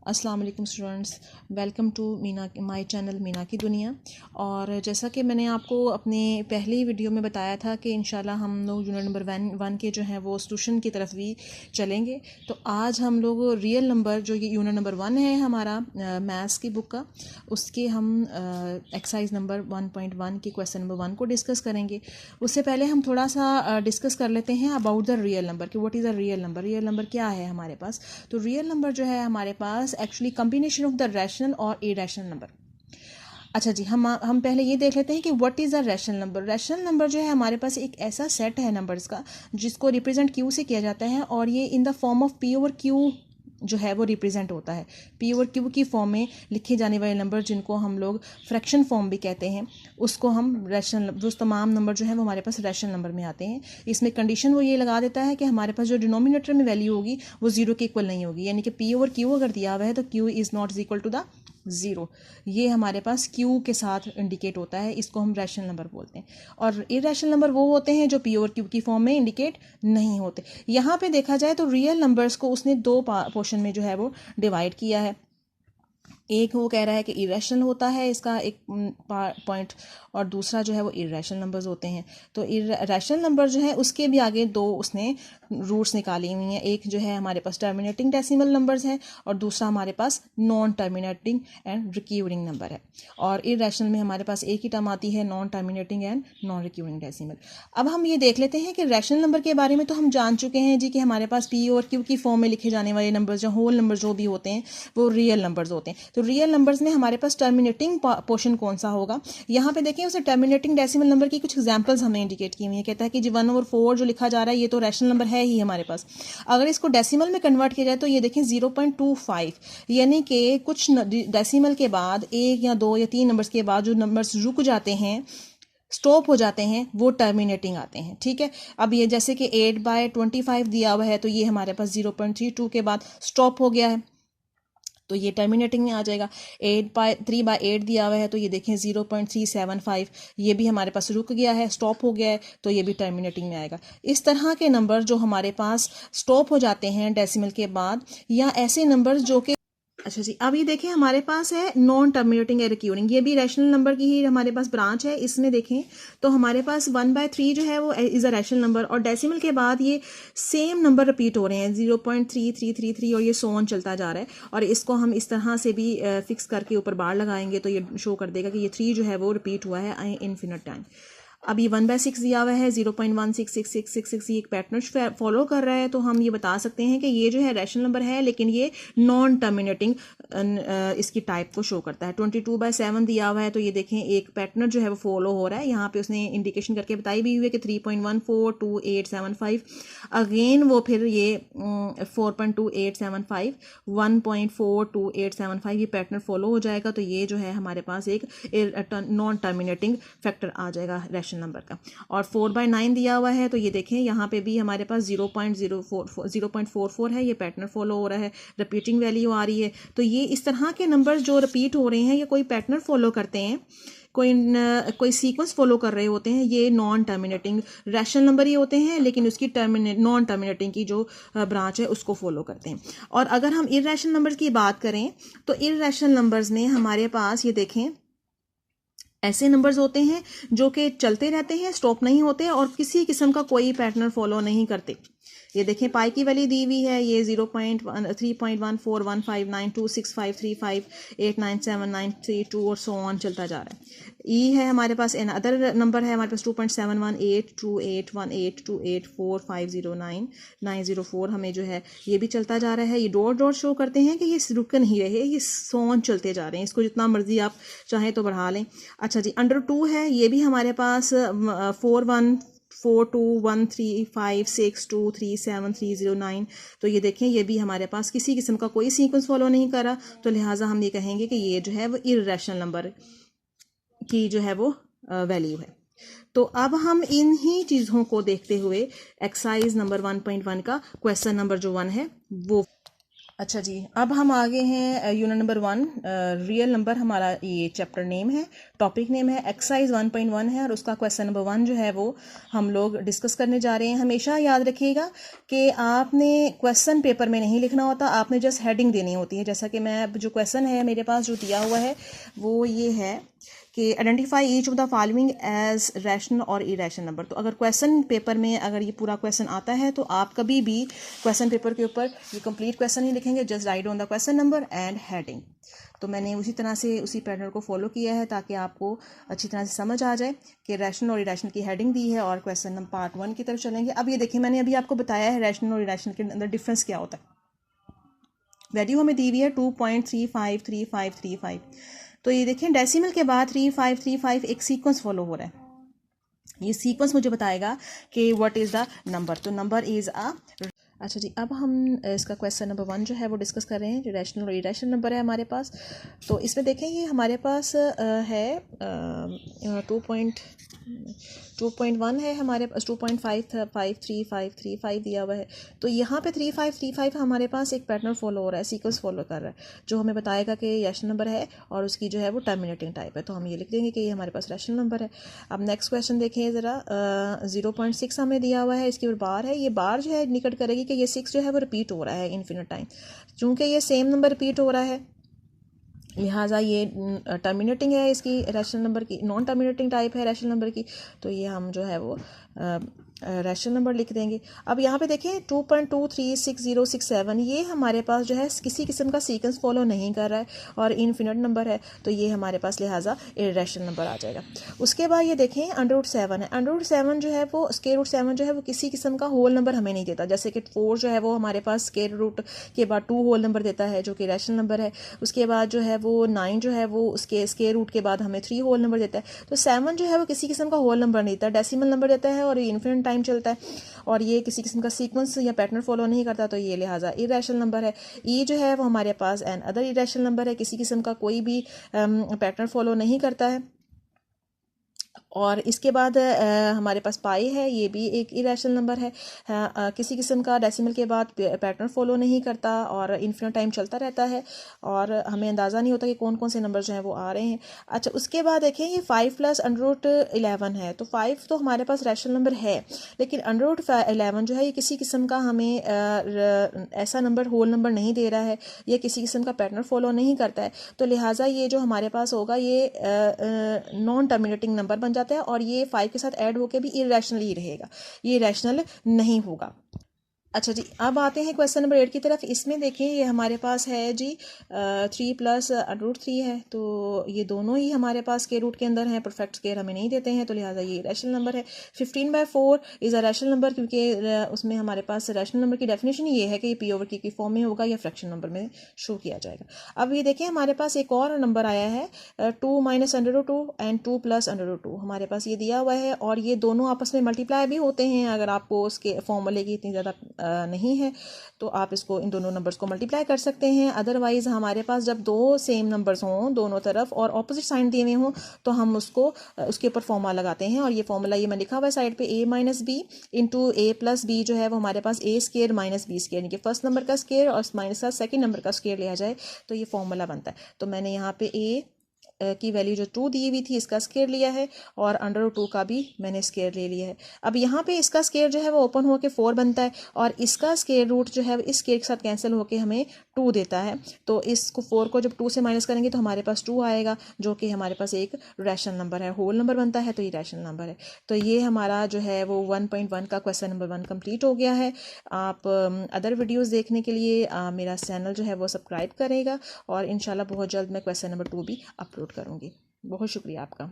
अस्सलाम वालेकुम students, welcome to my channel Meena की दुनिया। और जैसा कि मैंने आपको अपने पहली वीडियो में बताया था कि इंशाल्लाह हम लोग यूनिट नंबर वन के जो हैं वो सॉल्यूशन की तरफ भी चलेंगे। तो आज हम लोग रियल नंबर जो ये यूनिट नंबर 1 है हमारा मैथ्स की बुक का, उसके हम एक्सरसाइज नंबर 1.1 के क्वेश्चन नंबर 1 को डिस्कस करेंगे। उससे पहले हम थोड़ा सा डिस्कस कर लेते हैं अबाउट द रियल नंबर कि what is a real number. Real number क्या है हमारे पास? तो रियल नंबर जो है हमारे पास actually combination of the rational और इरेशनल नंबर। अच्छा जी, हम पहले ये देख लेते हैं कि what is a rational number. Rational number जो है हमारे पास एक ऐसा सेट है नंबर्स का जिसको रिप्रेजेंट क्यू से किया जाता है, और ये in the form of P over Q जो है वो रिप्रेजेंट होता है। पी ओवर क्यू की फॉर्म में लिखे जाने वाले नंबर जिनको हम लोग फ्रैक्शन फॉर्म भी कहते हैं, उसको हम रैशनल, जो तमाम नंबर जो है वो हमारे पास रैशनल नंबर में आते हैं। इसमें कंडीशन वो ये लगा देता है कि हमारे पास जो डिनोमिनेटर में वैल्यू होगी वो जीरो के इक्वल नहीं होगी, यानी कि पी ओवर क्यू अगर दिया हुआ है तो Q is not equal to the zero. ये हमारे पास क्यू के साथ इंडिकेट होता है, इसको हम रैशनल नंबर बोलते हैं। और इरेशनल नंबर वो होते हैं जो पी ओवर क्यू की फॉर्म में इंडिकेट नहीं होते। यहाँ पे देखा जाए तो रियल नंबर्स को उसने दो पोर्शन में जो है वो डिवाइड किया है। एक वो कह रहा है कि इरेशनल होता है इसका एक पॉइंट, और दूसरा जो है वो इरेशनल नंबर्स होते हैं। तो इरेशनल नंबर जो है उसके भी आगे दो उसने रूट्स निकाली हुई हैं। एक जो है हमारे पास टर्मिनेटिंग डेसिमल नंबर्स है, और दूसरा हमारे पास non terminating and recurring number है। और इरेशनल में हमारे पास एक ही टर्म आती है, non terminating and non recurring decimal. अब हम ये देख लेते हैं कि रैशनल नंबर के बारे में तो हम जान चुके हैं जी कि हमारे पास पी और क्यू की फॉर्म में लिखे जाने वाले नंबर्स, जो होल नंबर जो भी होते हैं वो रियल नंबर्स होते हैं। तो रियल नंबर्स में हमारे पास टर्मिनेटिंग पोर्शन कौन सा होगा? यहाँ पे देखें, उसे टर्मिनेटिंग डेसिमल नंबर की कुछ एग्जांपल्स हमें इंडिकेट की हुई है। कहता है कि जी 1/4 जो लिखा जा रहा है ये तो रैशनल नंबर है ही हमारे पास। अगर इसको डेसिमल में कन्वर्ट किया जाए तो ये देखें 0.25, यानी कि कुछ डेसिमल के बाद, एक या दो या तीन नंबर्स के बाद जो नंबर्स रुक जाते हैं, स्टॉप हो जाते हैं, वो टर्मिनेटिंग आते हैं। ठीक है, अब ये जैसे कि 8/25 दिया हुआ है तो ये हमारे पास 0.32 के बाद स्टॉप हो गया है, तो ये टर्मिनेटिंग में आ जाएगा। 3/8 दिया हुआ है तो ये देखें 0.375, ये भी हमारे पास रुक गया है, स्टॉप हो गया है, तो ये भी टर्मिनेटिंग में आएगा। इस तरह के नंबर जो हमारे पास स्टॉप हो जाते हैं डेसिमल के बाद, या ऐसे नंबर जो कि अच्छा जी, अब ये देखें हमारे पास है नॉन टर्मिनेटिंग या रिक्यूरिंग, ये भी रैशनल नंबर की ही हमारे पास ब्रांच है। इसमें देखें तो हमारे पास 1/3 जो है वो इज़ अ रैशनल नंबर, और डेसिमल के बाद ये सेम नंबर रिपीट हो रहे हैं 0.3333, और ये सो ऑन चलता जा रहा है। और इसको हम इस तरह से भी फिक्स करके ऊपर बार लगाएंगे तो ये शो कर देगा कि ये 3 जो है वो रिपीट हुआ है इन्फिनिट टाइम। अब ये 1/6 दिया हुआ है, 0.166666, ये एक पैटर्न फॉलो कर रहा है, तो हम ये बता सकते हैं कि ये जो है रैशनल नंबर है, लेकिन ये नॉन टर्मिनेटिंग इसकी टाइप को शो करता है। 22/7 दिया हुआ है तो ये देखें एक पैटर्न जो है वो फॉलो हो रहा है। यहाँ पे उसने इंडिकेशन करके बताई भी हुई है कि 3.142875, अगेन वो फिर ये 4.2875, 1.42875, ये पैटर्न फॉलो हो जाएगा। तो ये जो है हमारे पास एक नॉन टर्मिनेटिंग फैक्टर आ जाएगा रैशनल नंबर का। और 4/9 दिया हुआ है तो ये देखें यहाँ पे भी हमारे पास 0.44 है, ये पैटर्न फॉलो हो रहा है, रिपीटिंग वैल्यू आ रही है। तो ये इस तरह के नंबर जो रिपीट हो रहे हैं ये कोई पैटर्न फॉलो करते हैं, कोई सीक्वेंस फॉलो कर रहे होते हैं, ये नॉन टर्मिनेटिंग रैशनल नंबर ही होते हैं, लेकिन उसकी नॉन टर्मिनेटिंग की जो ब्रांच है उसको फॉलो करते हैं। और अगर हम इरेशनल नंबर्स की बात करें तो इरेशनल नंबर्स में हमारे पास ये देखें ऐसे नंबर्स होते हैं जो कि चलते रहते हैं, स्टॉप नहीं होते, और किसी किस्म का कोई पैटर्न फॉलो नहीं करते। ये देखें पाई की वैल्यू दी हुई है, ये 0.3.1415926535897932 और सो ऑन चलता जा रहा है। ई है हमारे पास, एन अदर नंबर है हमारे पास 2.71828284509 904, हमें जो है ये भी चलता जा रहा है। ये डॉट डॉट शो करते हैं कि ये रुक नहीं रहे, ये सो ऑन चलते जा रहे हैं, इसको जितना मर्जी आप चाहें तो बढ़ा लें। अच्छा जी, √2 है, ये भी हमारे पास 41421356237309, तो ये देखें ये भी हमारे पास किसी किस्म का कोई सीक्वेंस फॉलो नहीं करा, तो लिहाजा हम ये कहेंगे कि ये जो है वो इर्रेशनल नंबर की जो है वो वैल्यू है। तो अब हम इन ही चीज़ों को देखते हुए एक्सरसाइज नंबर 1.1 का क्वेश्चन नंबर जो 1 है वो अच्छा जी, अब हम आगे हैं यूनिट नंबर 1। रियल नंबर हमारा ये चैप्टर नेम है, टॉपिक नेम है, एक्सरसाइज 1.1 है और उसका क्वेश्चन नंबर 1 जो है वो हम लोग डिस्कस करने जा रहे हैं। हमेशा याद रखिएगा कि आपने क्वेश्चन पेपर में नहीं लिखना होता, आपने जस्ट हेडिंग देनी होती है। जैसा कि मैं जो क्वेश्चन है मेरे पास जो दिया हुआ है वो ये है कि identify each of the following as rational और इरेशनल नंबर। तो अगर क्वेश्चन पेपर में अगर ये पूरा क्वेश्चन आता है तो आप कभी भी क्वेश्चन पेपर के ऊपर ये कंप्लीट क्वेश्चन ही लिखेंगे, just right on the question number and heading. तो मैंने उसी तरह से उसी पैटर्न को फॉलो किया है ताकि आपको अच्छी तरह से समझ आ जाए कि रैशनल और इरेशनल की हेडिंग दी है और क्वेश्चन नंबर पार्ट 1 की तरफ चलेंगे। अब ये देखिए, मैंने अभी आपको बताया है रैशनल और इरेशनल के अंदर डिफरेंस क्या होता है। वैल्यू हमें दी हुई है 2.353535। तो ये देखें, डेसिमल के बाद 3535 एक सीक्वेंस फॉलो हो रहा है। ये सीक्वेंस मुझे बताएगा कि व्हाट इज़ द नंबर। तो नंबर इज़ अ अच्छा जी, अब हम इसका क्वेश्चन नंबर 1 जो है वो डिस्कस कर रहे हैं, जो रैशनल और इरेशनल नंबर है हमारे पास। तो इसमें देखें ये हमारे पास है 2.1 है हमारे पास, 2.53535 दिया हुआ है। तो यहाँ पे 3535 हमारे पास एक पैटर्न फॉलो हो रहा है, सीक्वेंस फॉलो कर रहा है, जो हमें बताएगा कि रैशनल नंबर है और उसकी जो है वो टर्मिनेटिंग टाइप है। तो हम ये लिख देंगे कि ये हमारे पास रैशनल नंबर है। अब नेक्स्ट क्वेश्चन देखें ज़रा, 0.6 हमें दिया हुआ है, इसकी बार है। ये बार जो है इंडिकेट करेगी कि ये 6 जो है वो रिपीट हो रहा है इन्फिनिट टाइम। चूँकि ये सेम नंबर रिपीट हो रहा है लिहाजा ये टर्मिनेटिंग है, इसकी रैशनल नंबर की नॉन टर्मिनेटिंग टाइप है रैशनल नंबर की। तो ये हम जो है वो रैशनल नंबर लिख देंगे। अब यहाँ पे देखें 2.236067 ये हमारे पास जो है किसी किस्म का सीक्वेंस फॉलो नहीं कर रहा है और इनफिनिट नंबर है, तो ये हमारे पास लिहाजा इरेशनल नंबर आ जाएगा। उसके बाद ये देखें √7 है। √7 जो है वो √7 जो है वो किसी किस्म का होल नंबर हमें नहीं देता। जैसे कि 4 जो है वो हमारे पास स्क्वायर रूट के बाद 2 होल नंबर देता है जो कि रैशनल नंबर है। उसके बाद जो है वो 9 जो है वो उसके स्क्वायर रूट के बाद हमें 3 होल नंबर देता है। तो 7 जो है वो किसी किस्म का होल नंबर नहीं देता, डेसिमल नंबर देता है और इन्फिनिट टाइम चलता है और ये किसी किस्म का सीक्वेंस या पैटर्न फॉलो नहीं करता, तो ये लिहाजा इरेशनल नंबर है। ई जो है वो हमारे पास एन अदर इरेशनल नंबर है, किसी किस्म का कोई भी पैटर्न फॉलो नहीं करता है। और इसके बाद हमारे पास पाई है, ये भी एक इरेशनल नंबर है, किसी किस्म का डेसिमल के बाद पैटर्न फॉलो नहीं करता और इन्फिनिट टाइम चलता रहता है और हमें अंदाज़ा नहीं होता कि कौन कौन से नंबर जो हैं वो आ रहे हैं। अच्छा, उसके बाद देखें ये 5 + √11 है। तो 5 तो हमारे पास रैशनल नंबर है, लेकिन √11 जो है ये किसी किस्म का हमें ऐसा नंबर होल नंबर नहीं दे रहा है, ये किसी किस्म का पैटर्न फॉलो नहीं करता है। तो लिहाजा ये जो हमारे पास होगा ये नॉन टर्मिनेटिंग नंबर बन जाता है और ये 5 के साथ ऐड होके भी इरेशनल ही रहेगा, ये रैशनल नहीं होगा। अच्छा जी, अब आते हैं क्वेश्चन नंबर 8 की तरफ। इसमें देखें ये हमारे पास है जी 3 + √3 है। तो ये दोनों ही हमारे पास के रूट के अंदर हैं, परफेक्ट स्क्वायर हमें नहीं देते हैं, तो लिहाजा ये रैशनल नंबर है। 15/4 इज़ अ रैशनल नंबर, क्योंकि उसमें हमारे पास रैशनल नंबर की डेफिनेशन ये है कि ये P/Q की फॉर्म में होगा या फ्रैक्शन नंबर में शो किया जाएगा। अब ये देखें हमारे पास एक और नंबर आया है 2 - √2 एंड 2 + √2 हमारे पास ये दिया हुआ है और ये दोनों आपस में मल्टीप्लाई भी होते हैं। अगर आपको उसके फॉर्मूले की इतनी ज़्यादा नहीं है तो आप इसको इन दोनों नंबर्स को मल्टीप्लाई कर सकते हैं। अदरवाइज हमारे पास जब दो सेम नंबर्स हों दोनों तरफ और ऑपोजिट साइन दिए हुए हों तो हम उसको उसके ऊपर फॉर्मूला लगाते हैं और ये फॉर्मूला ये मैं लिखा हुआ है साइड पे a - b into a + b जो है वो हमारे पास a² - b² यानी कि फर्स्ट नंबर का स्क्वायर और माइनस का सेकंड नंबर का स्क्वायर लिया जाए तो ये फॉर्मूला बनता है। तो मैंने यहाँ पे a की वैल्यू जो 2 दी हुई थी इसका स्क्वायर लिया है और √2 का भी मैंने स्क्वायर ले लिया है। अब यहाँ पे इसका स्क्वायर जो है वो ओपन होकर 4 बनता है और इसका स्क्वायर रूट जो है इस स्क्वायर के साथ कैंसिल होकर हमें 2 देता है। तो इसको 4 को जब 2 से माइनस करेंगे तो हमारे पास 2 आएगा जो कि हमारे पास एक रैशनल नंबर है, होल नंबर बनता है तो ये रैशनल नंबर है। तो ये हमारा जो है वो 1.1 का क्वेश्चन नंबर 1 कंप्लीट हो गया है। आप अदर वीडियोज़ देखने के लिए मेरा चैनल जो है वो सब्सक्राइब करेगा और इंशाल्लाह बहुत जल्द मैं क्वेश्चन नंबर 2 भी अपलोड करूँगी। बहुत शुक्रिया आपका।